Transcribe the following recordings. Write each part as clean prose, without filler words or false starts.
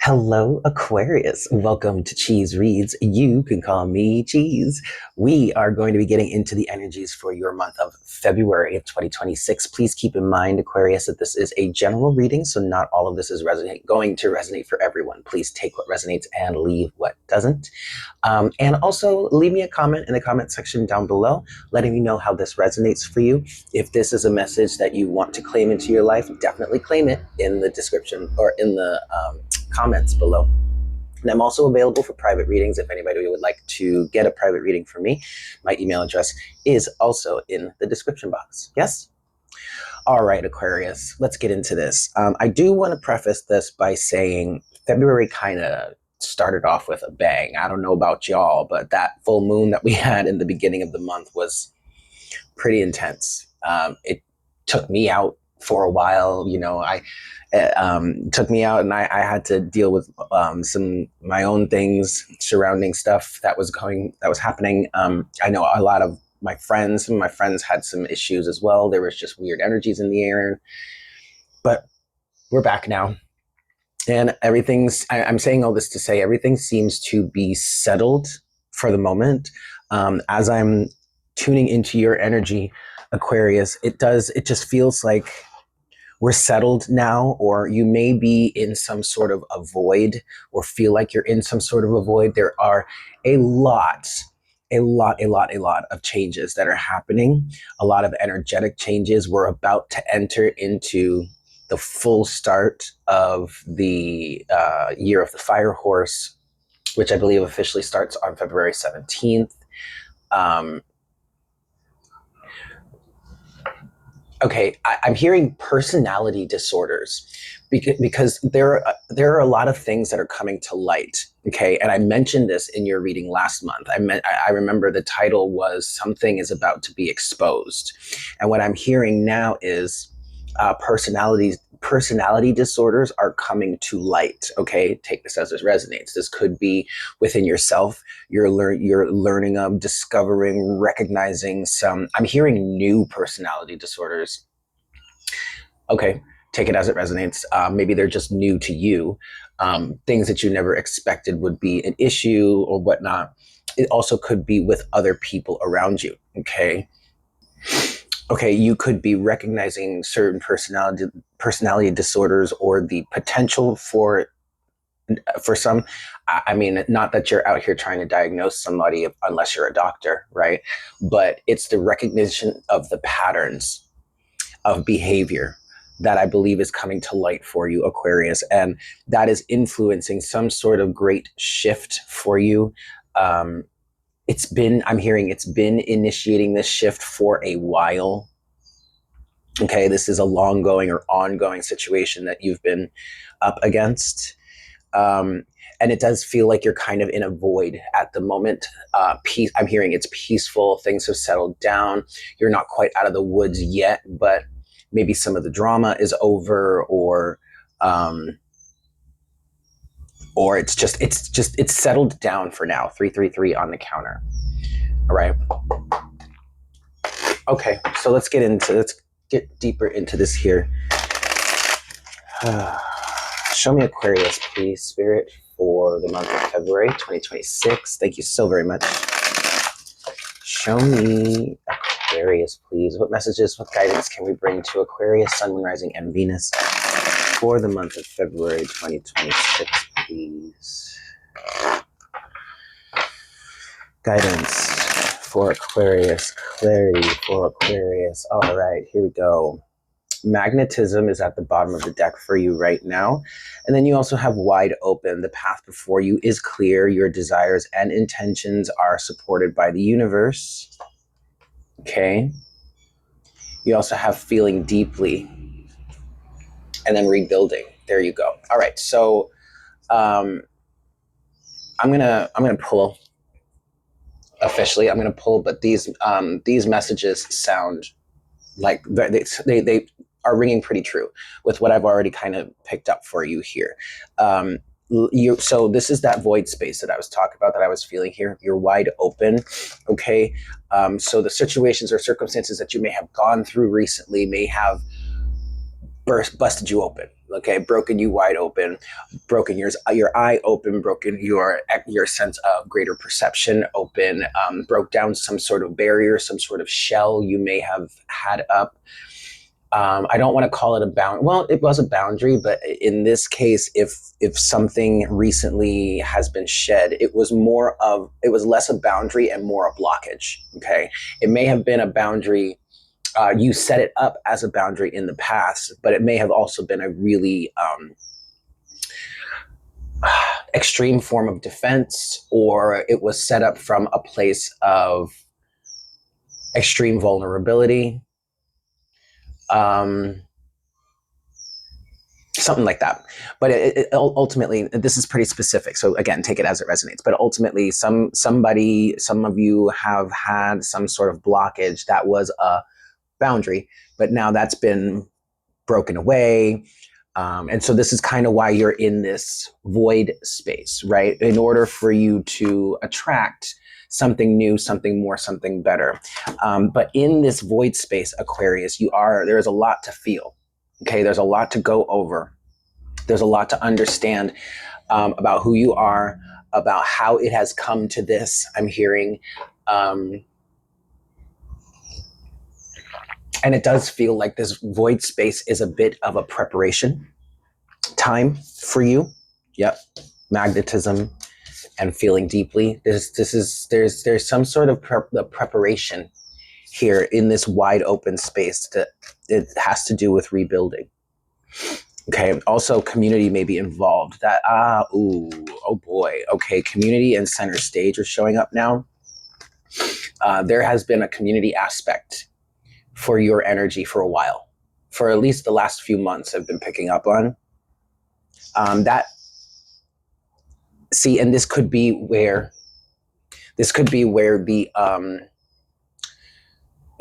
Hello, Aquarius. Welcome to Cheese Reads. You can call me Cheese. We are going to be getting into the energies for your month of February of 2026. Please keep in mind, Aquarius, that this is a general reading, so not all of this is going to resonate for everyone. Please take what resonates and leave what doesn't. And also leave me a comment in the comment section down below, letting me know how this resonates for you. If this is a message that you want to claim into your life, definitely claim it in the description or in the comments below. And I'm also available for private readings if anybody would like to get a private reading from me. My email address is also in the description box. Yes? All right, Aquarius, let's get into this. I do want to preface this by saying February kind of started off with a bang. I don't know about y'all, but that full moon that we had in the beginning of the month was pretty intense. It took me out for a while. Took me out, and I had to deal with some my own things surrounding stuff that was happening. I know a lot of some of my friends had some issues as well. There was just weird energies in the air, but we're back now. And I'm saying all this to say everything seems to be settled for the moment. As I'm tuning into your energy, Aquarius, it just feels like we're settled now, or you may be in some sort of a void or feel like you're in some sort of a void. There are a lot of changes that are happening, a lot of energetic changes. We're about to enter into the full start of the year of the fire horse, which I believe officially starts on February 17th. Okay, I'm hearing personality disorders because there are a lot of things that are coming to light. Okay, and I mentioned this in your reading last month. I remember the title was "Something is about to be exposed," and what I'm hearing now is personality disorders are coming to light. Okay, take this as it resonates. This could be within yourself. You're learning, discovering, recognizing some. I'm hearing new personality disorders. Okay, take it as it resonates. Maybe they're just new to you. Things that you never expected would be an issue or whatnot. It also could be with other people around you. Okay, you could be recognizing certain personality disorders or the potential for some. I mean, not that you're out here trying to diagnose somebody unless you're a doctor, right? But it's the recognition of the patterns of behavior that I believe is coming to light for you, Aquarius, and that is influencing some sort of great shift for you. I'm hearing it's been initiating this shift for a while. Okay, this is a long going or ongoing situation that you've been up against. And it does feel like you're kind of in a void at the moment. I'm hearing it's peaceful. Things have settled down. You're not quite out of the woods yet, but maybe some of the drama is over, or it's settled down for now. 333 on the counter. All right. Okay, so let's get deeper into this here. Show me Aquarius, please, Spirit, for the month of February 2026. Thank you so very much. Show me Aquarius, please. What messages, what guidance can we bring to Aquarius, Sun, Moon, Rising, and Venus for the month of February 2026, please? Guidance for Aquarius, clarity for Aquarius. All right, here we go. Magnetism is at the bottom of the deck for you right now. And then you also have wide open. The path before you is clear. Your desires and intentions are supported by the universe. Okay. You also have feeling deeply and then rebuilding. There you go. All right. So I'm gonna pull officially. I'm gonna pull, but these messages sound like they are ringing pretty true with what I've already kind of picked up for you here. So this is that void space that I was talking about, that I was feeling here. You're wide open. Okay. So the situations or circumstances that you may have gone through recently may have busted you open. Okay, broken you wide open, broken your eye open, broken your sense of greater perception open, broke down some sort of barrier, some sort of shell you may have had up. I don't want to call it a bound. Well, it was a boundary, but in this case, if something recently has been shed, it was less a boundary and more a blockage. Okay, it may have been a boundary. You set it up as a boundary in the past, but it may have also been a really extreme form of defense, or it was set up from a place of extreme vulnerability. Something like that. But ultimately, this is pretty specific. So again, take it as it resonates. But ultimately, some of you have had some sort of blockage that was a boundary, but now that's been broken away. And so this is kind of why you're in this void space, right? In order for you to attract something new, something more, something better. But in this void space, Aquarius, there is a lot to feel. Okay, there's a lot to go over. There's a lot to understand about who you are, about how it has come to this. I'm hearing, and it does feel like this void space is a bit of a preparation time for you. Yep, magnetism and feeling deeply. There's some sort of preparation here in this wide open space that it has to do with rebuilding. Okay. Also, community may be involved. Oh boy. Okay. Community and center stage are showing up now. There has been a community aspect for your energy for a while, for at least the last few months. I've been picking up on that. See, and this could be where the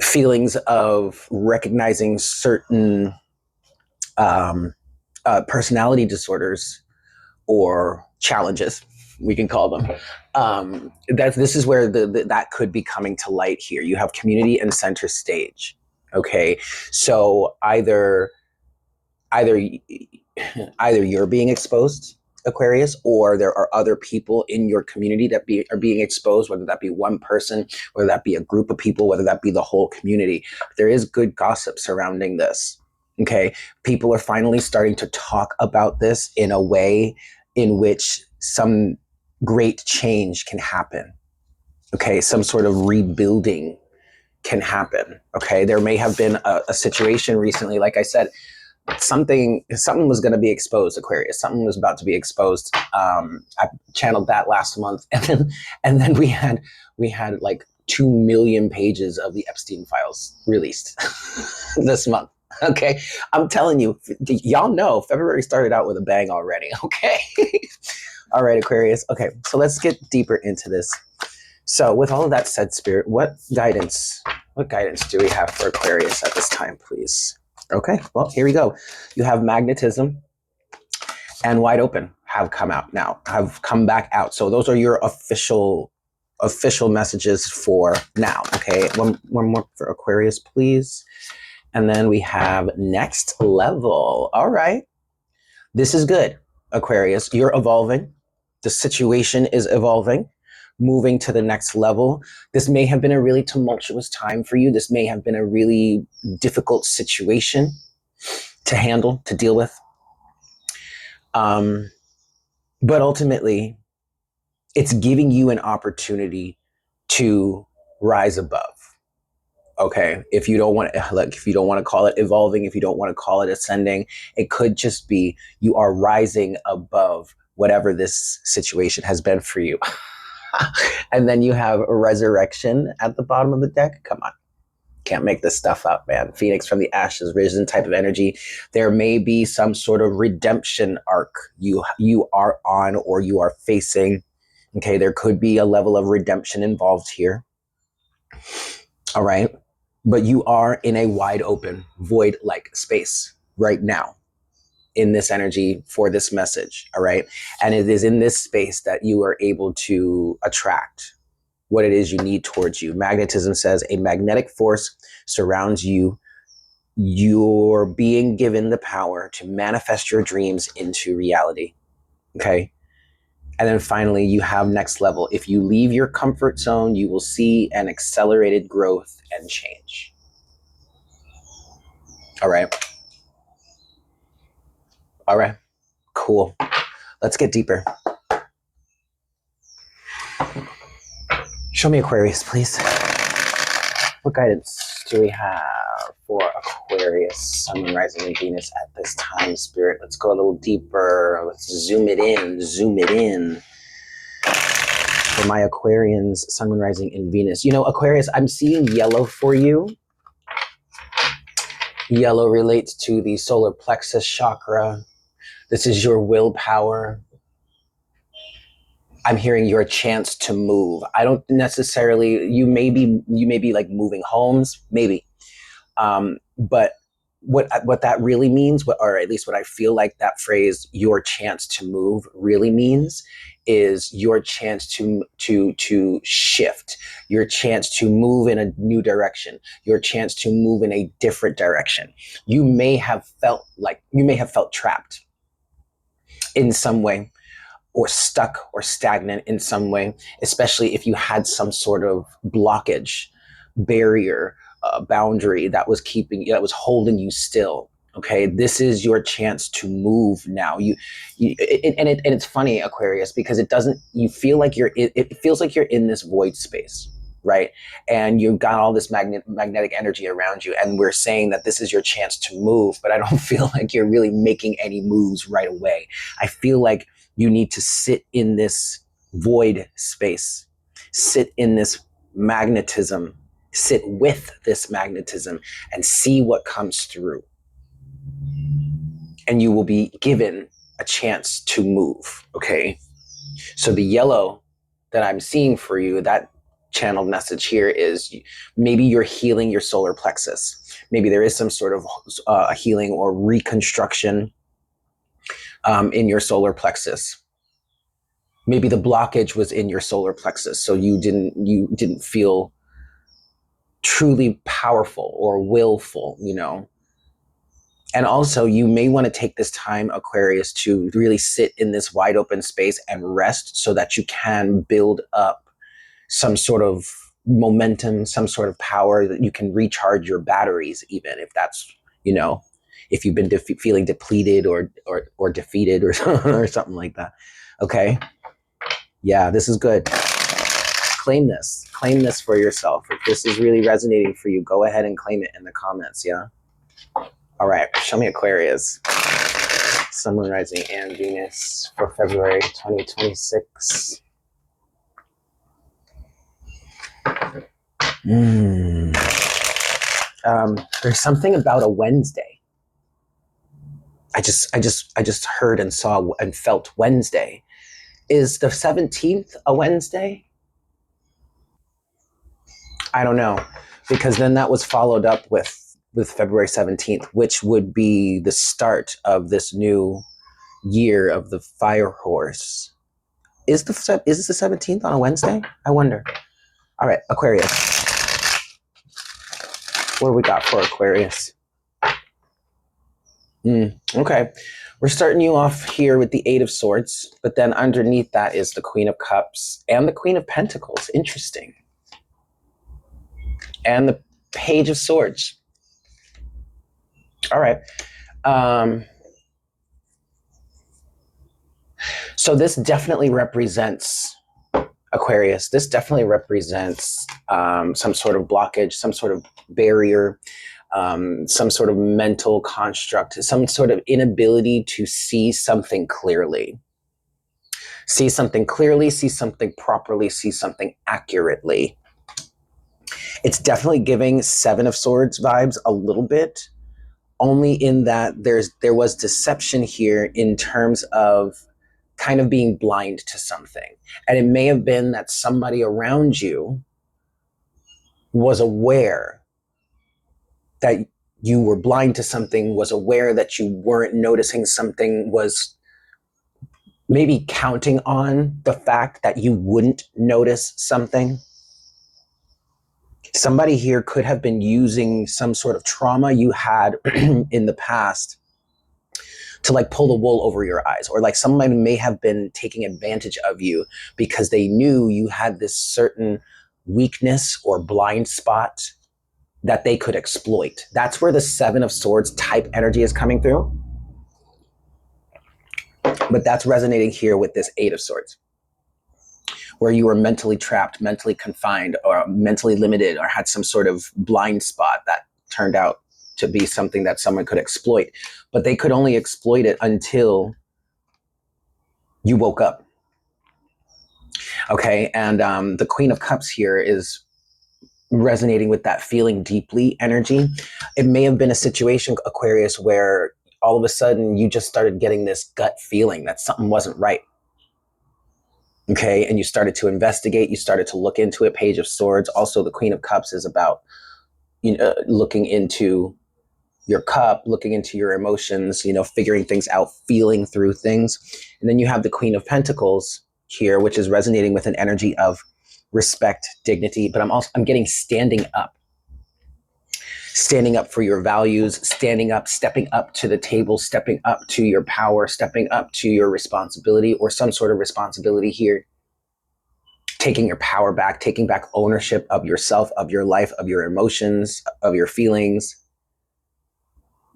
feelings of recognizing certain personality disorders or challenges, we can call them. This is where that could be coming to light here. You have community and center stage. Okay, so either you're being exposed, Aquarius, or there are other people in your community that are being exposed, whether that be one person, whether that be a group of people, whether that be the whole community. There is good gossip surrounding this. Okay, people are finally starting to talk about this in a way in which some great change can happen. Okay, some sort of rebuilding can happen. Okay, there may have been a situation recently, like I said, something was going to be exposed, Aquarius. Something was about to be exposed. I channeled that last month, and then we had like 2 million pages of the Epstein files released this month. Okay, I'm telling you, y'all know February started out with a bang already. Okay, all right, Aquarius. Okay, so let's get deeper into this. So, with all of that said, Spirit, what guidance do we have for Aquarius at this time, please? Okay, well, here we go. You have magnetism and wide open have come back out. So those are your official messages for now. Okay, one more for Aquarius, please. And then we have next level. All right, this is good, Aquarius. You're evolving. The situation is evolving, moving to the next level. This may have been a really tumultuous time for you. This may have been a really difficult situation to handle, to deal with. But ultimately, it's giving you an opportunity to rise above. Okay, if you don't want to call it evolving, if you don't want to call it ascending, it could just be you are rising above whatever this situation has been for you. And then you have a resurrection at the bottom of the deck. Come on. Can't make this stuff up, man. Phoenix from the ashes, risen type of energy. There may be some sort of redemption arc you are on or you are facing. Okay, there could be a level of redemption involved here. All right. But you are in a wide open, void-like space right now in this energy for this message. All right. And it is in this space that you are able to attract what it is you need towards you. Magnetism says a magnetic force surrounds you you're being given the power to manifest your dreams into reality. Okay. And then finally, you have next level. If you leave your comfort zone, you will see an accelerated growth and change. All right. All right. Cool. Let's get deeper. Show me Aquarius, please. What guidance do we have for Aquarius, Sun, Moon, Rising, and Venus at this time, Spirit? Let's go a little deeper. Let's zoom it in. Zoom it in. For my Aquarians, Sun, Moon, Rising, and Venus. You know, Aquarius, I'm seeing yellow for you. Yellow relates to the solar plexus chakra. This is your willpower. I'm hearing your chance to move. I don't necessarily, you may be like moving homes, maybe. But what that really means, or at least what I feel like that phrase, your chance to move, really means is your chance to shift, your chance to move in a new direction, your chance to move in a different direction. You may have felt trapped in some way, or stuck or stagnant in some way, especially if you had some sort of blockage, barrier, boundary that was holding you still. Okay, this is your chance to move now. And it's funny, Aquarius, because it feels like you're in this void space, right? And you've got all this magnetic energy around you, and we're saying that this is your chance to move, but I don't feel like you're really making any moves right away. I feel like you need to sit in this void space, sit in this magnetism, sit with this magnetism, and see what comes through. And you will be given a chance to move, okay? So the yellow that I'm seeing for you, that channeled message here is maybe you're healing your solar plexus. Maybe there is some sort of healing or reconstruction in your solar plexus. Maybe the blockage was in your solar plexus, so you didn't feel truly powerful or willful, you know. And also, you may want to take this time, Aquarius, to really sit in this wide open space and rest so that you can build up some sort of momentum, some sort of power that you can recharge your batteries, even if that's, you know, if you've been feeling depleted or defeated or or something like that. Okay. Yeah, this is good. Claim this for yourself. If this is really resonating for you, go ahead and claim it in the comments. Yeah. All right, show me Aquarius, Sun, Moon, Rising, and Venus for February 2026. There's something about a Wednesday. I just heard and saw and felt Wednesday. Is the 17th a Wednesday? I don't know, because then that was followed up with February 17th, which would be the start of this new year of the fire horse. Is this the 17th on a Wednesday? I wonder. All right, Aquarius. What do we got for Aquarius? Okay. We're starting you off here with the Eight of Swords, but then underneath that is the Queen of Cups and the Queen of Pentacles. Interesting. And the Page of Swords. All right. So this definitely represents, Aquarius, this definitely represents some sort of blockage, some sort of barrier, some sort of mental construct, some sort of inability to see something clearly. See something clearly, see something properly, see something accurately. It's definitely giving Seven of Swords vibes a little bit, only in that there was deception here in terms of kind of being blind to something. And it may have been that somebody around you was aware that you were blind to something, was aware that you weren't noticing something, was maybe counting on the fact that you wouldn't notice something. Somebody here could have been using some sort of trauma you had in the past to like pull the wool over your eyes, or like someone may have been taking advantage of you because they knew you had this certain weakness or blind spot that they could exploit. That's where the Seven of Swords type energy is coming through. But that's resonating here with this Eight of Swords, where you were mentally trapped, mentally confined, or mentally limited, or had some sort of blind spot that turned out to be something that someone could exploit. But they could only exploit it until you woke up. Okay, and the Queen of Cups here is resonating with that feeling deeply energy. It may have been a situation, Aquarius, where all of a sudden you just started getting this gut feeling that something wasn't right. Okay, and you started to investigate, you started to look into it. Page of Swords. Also, the Queen of Cups is about, looking into your cup, looking into your emotions, figuring things out, feeling through things. And then you have the Queen of Pentacles here, which is resonating with an energy of respect, dignity, but I'm getting standing up for your values, standing up, stepping up to the table, stepping up to your power, stepping up to your responsibility, or some sort of responsibility here. Taking your power back, taking back ownership of yourself, of your life, of your emotions, of your feelings,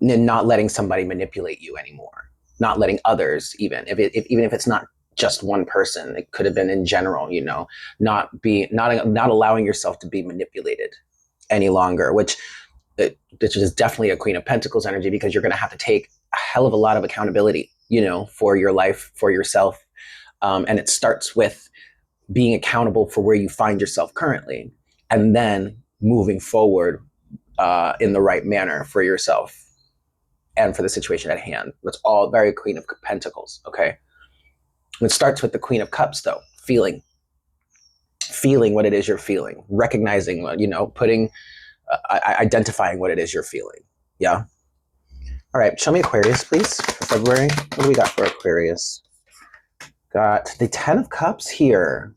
and not letting somebody manipulate you anymore. Not letting others, even if it's not just one person, it could have been in general, not allowing yourself to be manipulated any longer, which is definitely a Queen of Pentacles energy, because you're going to have to take a hell of a lot of accountability, for your life, for yourself. And it starts with being accountable for where you find yourself currently, and then moving forward in the right manner for yourself and for the situation at hand. That's all very Queen of Pentacles, okay? It starts with the Queen of Cups, though. Feeling what it is you're feeling, recognizing, identifying what it is you're feeling. Yeah. All right. Show me Aquarius, please, for February. What do we got for Aquarius? Got the 10 of Cups here.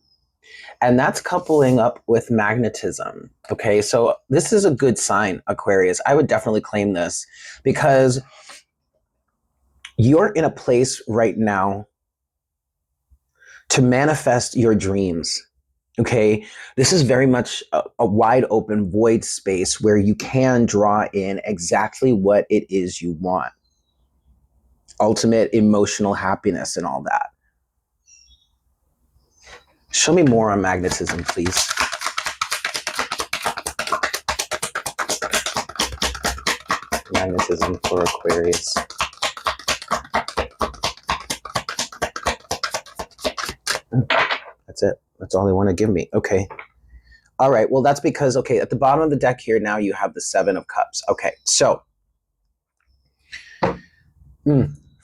And that's coupling up with magnetism. Okay. So this is a good sign, Aquarius. I would definitely claim this, because you're in a place right now to manifest your dreams. Okay, this is very much a wide open void space where you can draw in exactly what it is you want. Ultimate emotional happiness and all that. Show me more on magnetism, please. Magnetism for Aquarius. That's it. That's all they want to give me. Okay. All right. Well, that's because, okay, at the bottom of the deck here, now you have the 7 of Cups. Okay. So,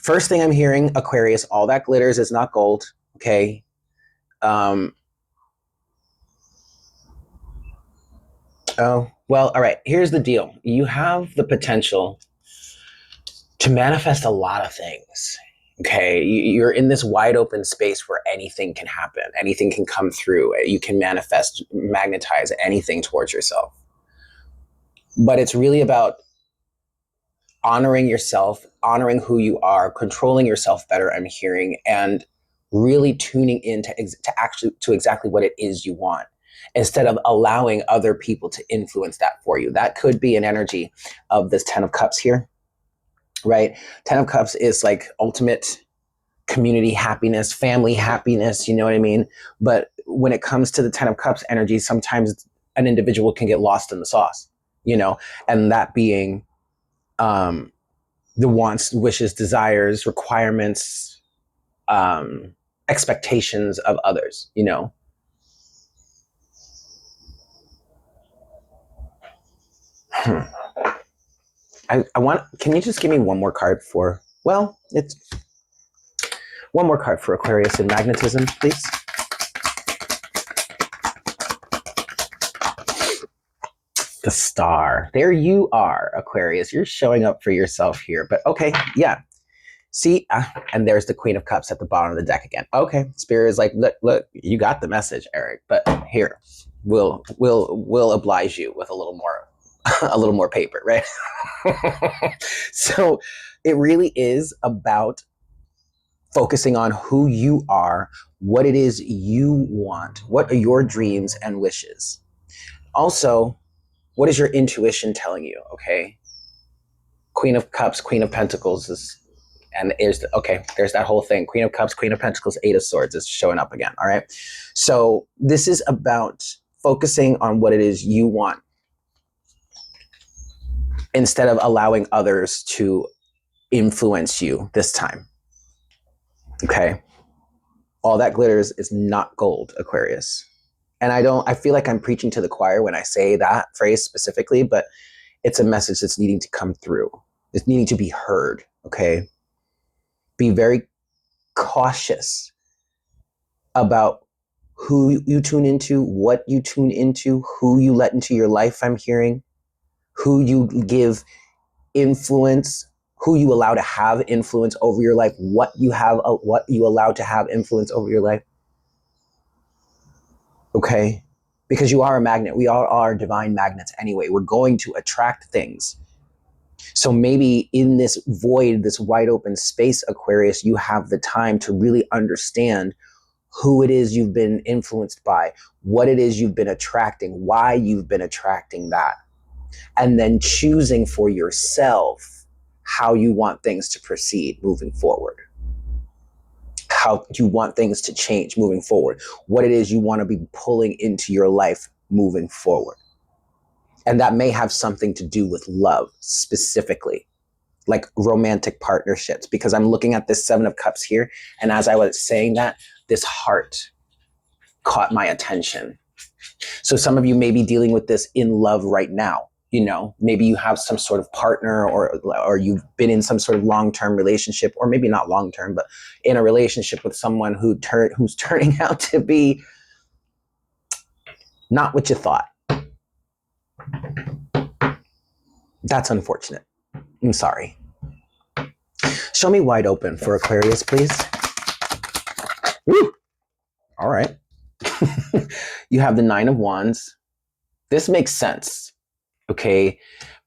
first thing I'm hearing, Aquarius, all that glitters is not gold. Okay. Oh, well, all right. Here's the deal. You have the potential to manifest a lot of things. Okay, you're in this wide open space where anything can happen. Anything can come through. You can manifest, magnetize anything towards yourself. But it's really about honoring yourself, honoring who you are, controlling yourself better, I'm hearing, and really tuning in to exactly what it is you want, instead of allowing other people to influence that for you. That could be an energy of this 10 of Cups here. Right? 10 of Cups is like ultimate community happiness, family happiness, you know what I mean? But when it comes to the 10 of Cups energy, sometimes an individual can get lost in the sauce, and that being the wants, wishes, desires, requirements, expectations of others, can you just give me one more card for, it's one more card for Aquarius and magnetism, please? The Star. There you are, Aquarius. You're showing up for yourself here. But okay, yeah. See, and there's the Queen of Cups at the bottom of the deck again. Okay, Spirit is like, look, you got the message, Eric. But here, we'll oblige you with a little more a little more paper, right? So it really is about focusing on who you are, what it is you want, what are your dreams and wishes. Also, what is your intuition telling you? Okay, Queen of Cups, Queen of Pentacles is, and there's that whole thing. Queen of Cups, Queen of Pentacles, Eight of Swords is showing up again. All right. So this is about focusing on what it is you want instead of allowing others to influence you this time. Okay. All that glitters is not gold, Aquarius. And I feel like I'm preaching to the choir when I say that phrase specifically, but it's a message that's needing to come through. It's needing to be heard. Okay. Be very cautious about who you tune into, what you tune into, who you let into your life. I'm hearing who you give influence, who you allow to have influence over your life, what you allow to have influence over your life. Okay. Because you are a magnet. We all are divine magnets anyway. We're going to attract things. So maybe in this void, this wide open space, Aquarius, you have the time to really understand who it is you've been influenced by, what it is you've been attracting, why you've been attracting that, and then choosing for yourself how you want things to proceed moving forward, how you want things to change moving forward, what it is you want to be pulling into your life moving forward. And that may have something to do with love specifically, like romantic partnerships, because I'm looking at this Seven of Cups here. And as I was saying that, this heart caught my attention. So some of you may be dealing with this in love right now. You know, maybe you have some sort of partner, or you've been in some sort of long-term relationship, or maybe not long-term, but in a relationship with someone who's turning out to be not what you thought. That's unfortunate. I'm sorry. Show me wide open for Aquarius, please. Woo! All right. You have the Nine of Wands. This makes sense, okay?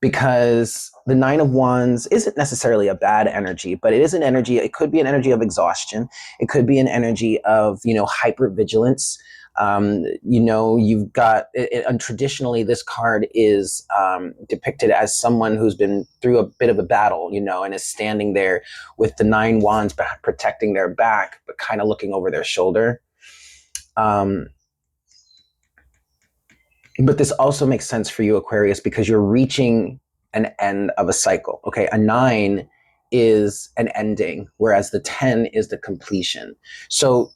Because the Nine of Wands isn't necessarily a bad energy, but it is an energy. It could be an energy of exhaustion. It could be an energy of, hypervigilance. You've got, and traditionally this card is depicted as someone who's been through a bit of a battle, and is standing there with the Nine Wands protecting their back, but kind of looking over their shoulder. But this also makes sense for you, Aquarius, because you're reaching an end of a cycle. Okay, a 9 is an ending, whereas the 10 is the completion. So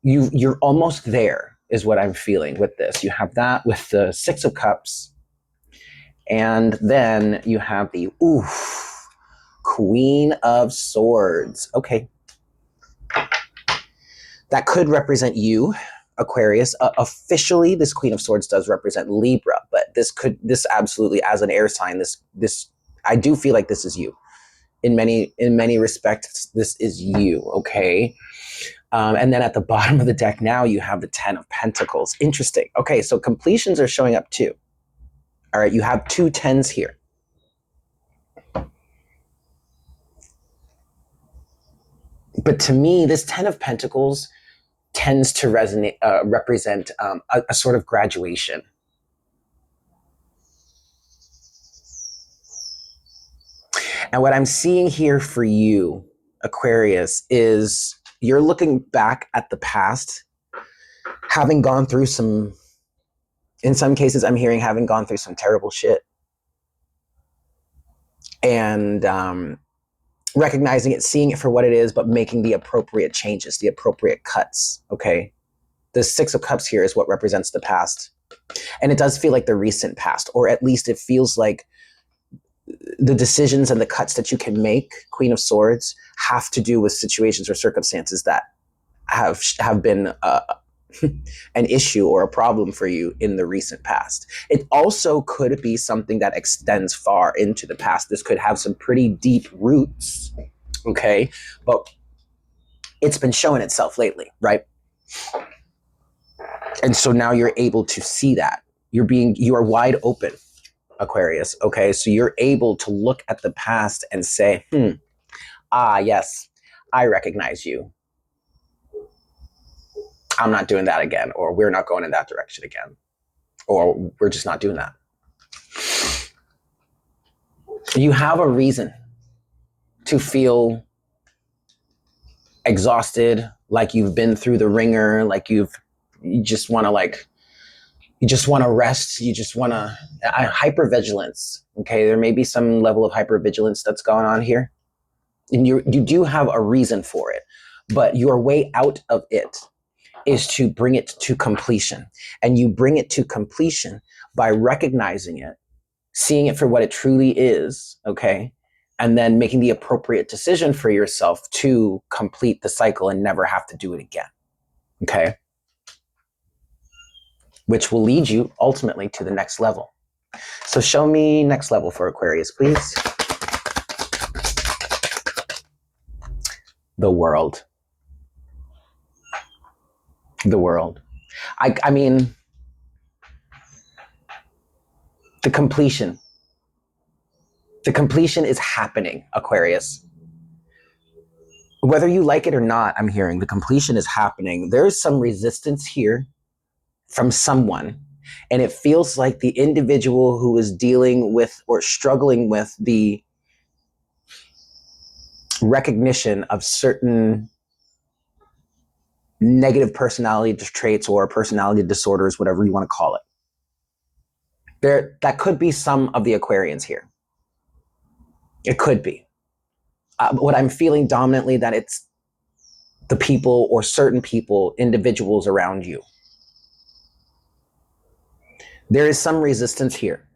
you're almost there, is what I'm feeling with this. You have that with the Six of Cups, and then you have the Queen of Swords. Okay, that could represent you, Aquarius. Officially, this Queen of Swords does represent Libra, but this absolutely, as an air sign, this I do feel like this is you. In many respects, this is you. Okay. And then at the bottom of the deck now, you have the Ten of Pentacles. Interesting. Okay, so completions are showing up too. All right, you have two tens here. But to me, this Ten of Pentacles tends to represent a sort of graduation. And what I'm seeing here for you, Aquarius, is you're looking back at the past, having gone through in some cases, I'm hearing having gone through some terrible shit. And recognizing it, seeing it for what it is, but making the appropriate changes, the appropriate cuts, okay? The Six of Cups here is what represents the past. And it does feel like the recent past, or at least it feels like the decisions and the cuts that you can make, Queen of Swords, have to do with situations or circumstances that have been an issue or a problem for you in the recent past. It also could be something that extends far into the past. This could have some pretty deep roots, okay? But it's been showing itself lately, right? And so now you're able to see that. You are wide open, Aquarius. Okay. So you're able to look at the past and say, yes, I recognize you. I'm not doing that again, or we're not going in that direction again, or we're just not doing that. You have a reason to feel exhausted, like you've been through the ringer, like you just want to rest. You just want to hypervigilance. Okay. There may be some level of hypervigilance that's going on here. And you do have a reason for it, but your way out of it is to bring it to completion. And you bring it to completion by recognizing it, seeing it for what it truly is, okay? And then making the appropriate decision for yourself to complete the cycle and never have to do it again, okay? Which will lead you ultimately to the next level. So show me next level for Aquarius, please. The world. The world. I mean, the completion. The completion is happening, Aquarius. Whether you like it or not, I'm hearing the completion is happening. There's some resistance here from someone, and it feels like the individual who is dealing with or struggling with the recognition of certain negative personality traits or personality disorders, whatever you want to call it. That could be some of the Aquarians here. It could be. What I'm feeling dominantly that it's the people or certain people, individuals around you. There is some resistance here.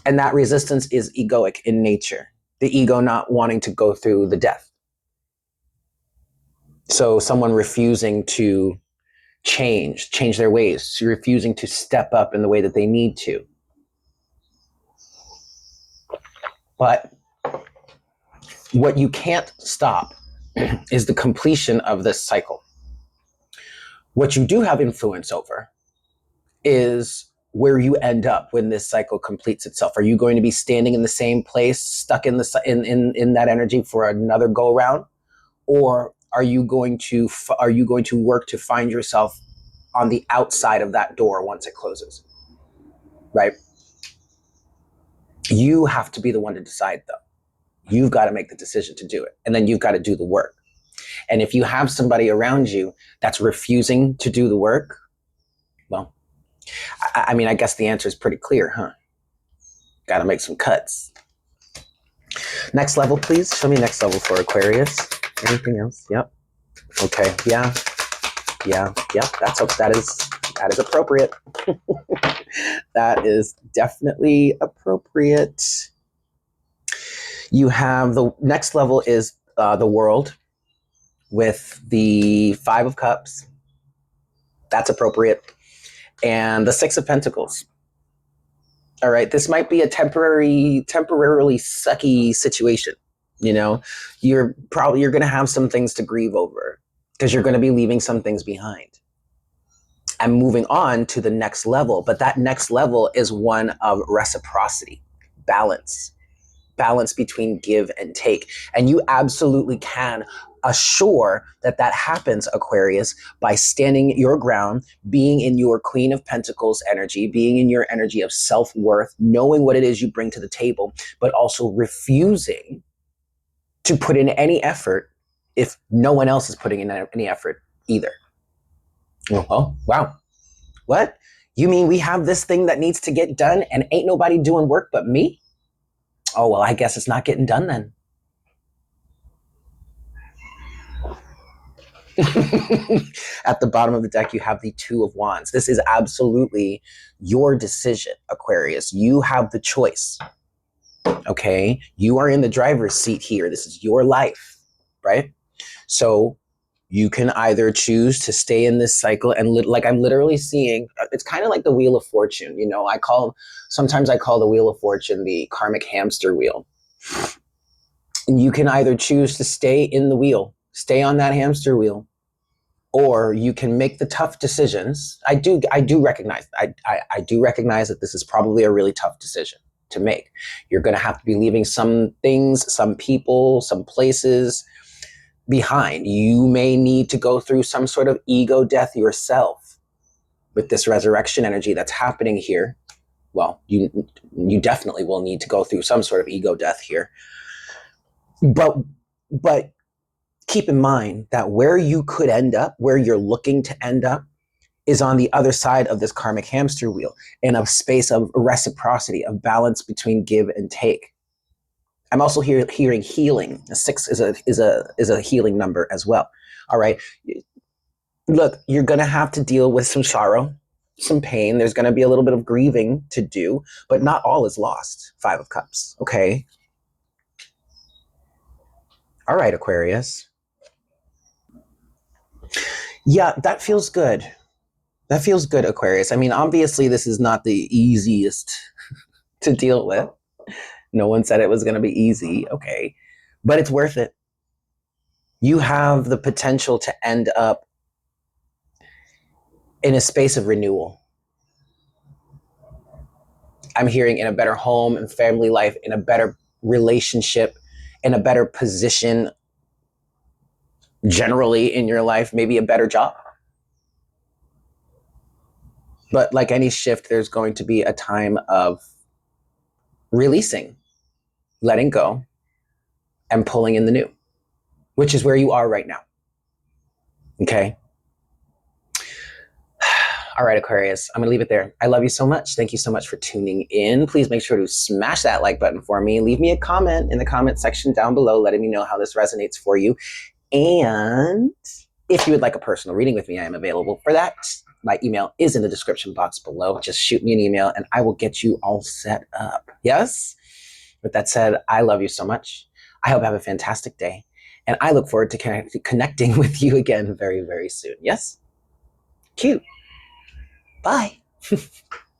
And that resistance is egoic in nature. The ego not wanting to go through the death. So someone refusing to change their ways, refusing to step up in the way that they need to. But what you can't stop is the completion of this cycle. What you do have influence over is where you end up when this cycle completes itself. Are you going to be standing in the same place, stuck in that energy for another go around, or are you going to work to find yourself on the outside of that door once it closes? Right? You have to be the one to decide, though. You've got to make the decision to do it, and then you've got to do the work. And if you have somebody around you that's refusing to do the work, well, I mean, I guess the answer is pretty clear, huh? Got to make some cuts. Next level, please. Show me next level for Aquarius. Anything else? Yep. Okay. Yeah. That is appropriate. That is definitely appropriate. You have the next level is the world with the 5 of Cups. That's appropriate. And the 6 of Pentacles. All right. This might be a temporarily sucky situation. You know, you're going to have some things to grieve over because you're going to be leaving some things behind and moving on to the next level. But that next level is one of reciprocity, balance between give and take. And you absolutely can assure that happens, Aquarius, by standing your ground, being in your Queen of Pentacles energy, being in your energy of self-worth, knowing what it is you bring to the table, but also refusing to put in any effort if no one else is putting in any effort either. Oh, wow. What? You mean we have this thing that needs to get done and ain't nobody doing work but me? Oh, well, I guess it's not getting done then. At the bottom of the deck, you have the 2 of Wands. This is absolutely your decision, Aquarius. You have the choice. Okay? You are in the driver's seat here. This is your life, right? So you can either choose to stay in this cycle and like I'm literally seeing, it's kind of like the Wheel of Fortune. You know, sometimes I call the Wheel of Fortune the karmic hamster wheel. And you can either choose to stay in the wheel, stay on that hamster wheel, or you can make the tough decisions. I do recognize, I do recognize that this is probably a really tough decision to make. You're going to have to be leaving some things, some people, some places behind. You may need to go through some sort of ego death yourself with this resurrection energy that's happening here. Well, you definitely will need to go through some sort of ego death here. But keep in mind that where you could end up, where you're looking to end up, is on the other side of this karmic hamster wheel, in a space of reciprocity, of balance between give and take. I'm also hearing healing. A 6 is a healing number as well. All right. Look, you're gonna have to deal with some sorrow, some pain. There's gonna be a little bit of grieving to do, but not all is lost. 5 of Cups. Okay. All right, Aquarius. Yeah, that feels good. That feels good, Aquarius. I mean, obviously, this is not the easiest to deal with. No one said it was going to be easy. Okay. But it's worth it. You have the potential to end up in a space of renewal. I'm hearing in a better home and family life, in a better relationship, in a better position generally in your life, maybe a better job. But like any shift, there's going to be a time of releasing, letting go, and pulling in the new, which is where you are right now. Okay. All right, Aquarius, I'm going to leave it there. I love you so much. Thank you so much for tuning in. Please make sure to smash that like button for me. Leave me a comment in the comment section down below, letting me know how this resonates for you. And if you would like a personal reading with me, I am available for that. My email is in the description box below. Just shoot me an email and I will get you all set up. Yes? With that said, I love you so much. I hope you have a fantastic day. And I look forward to connecting with you again very, very soon. Yes? Cute. Bye.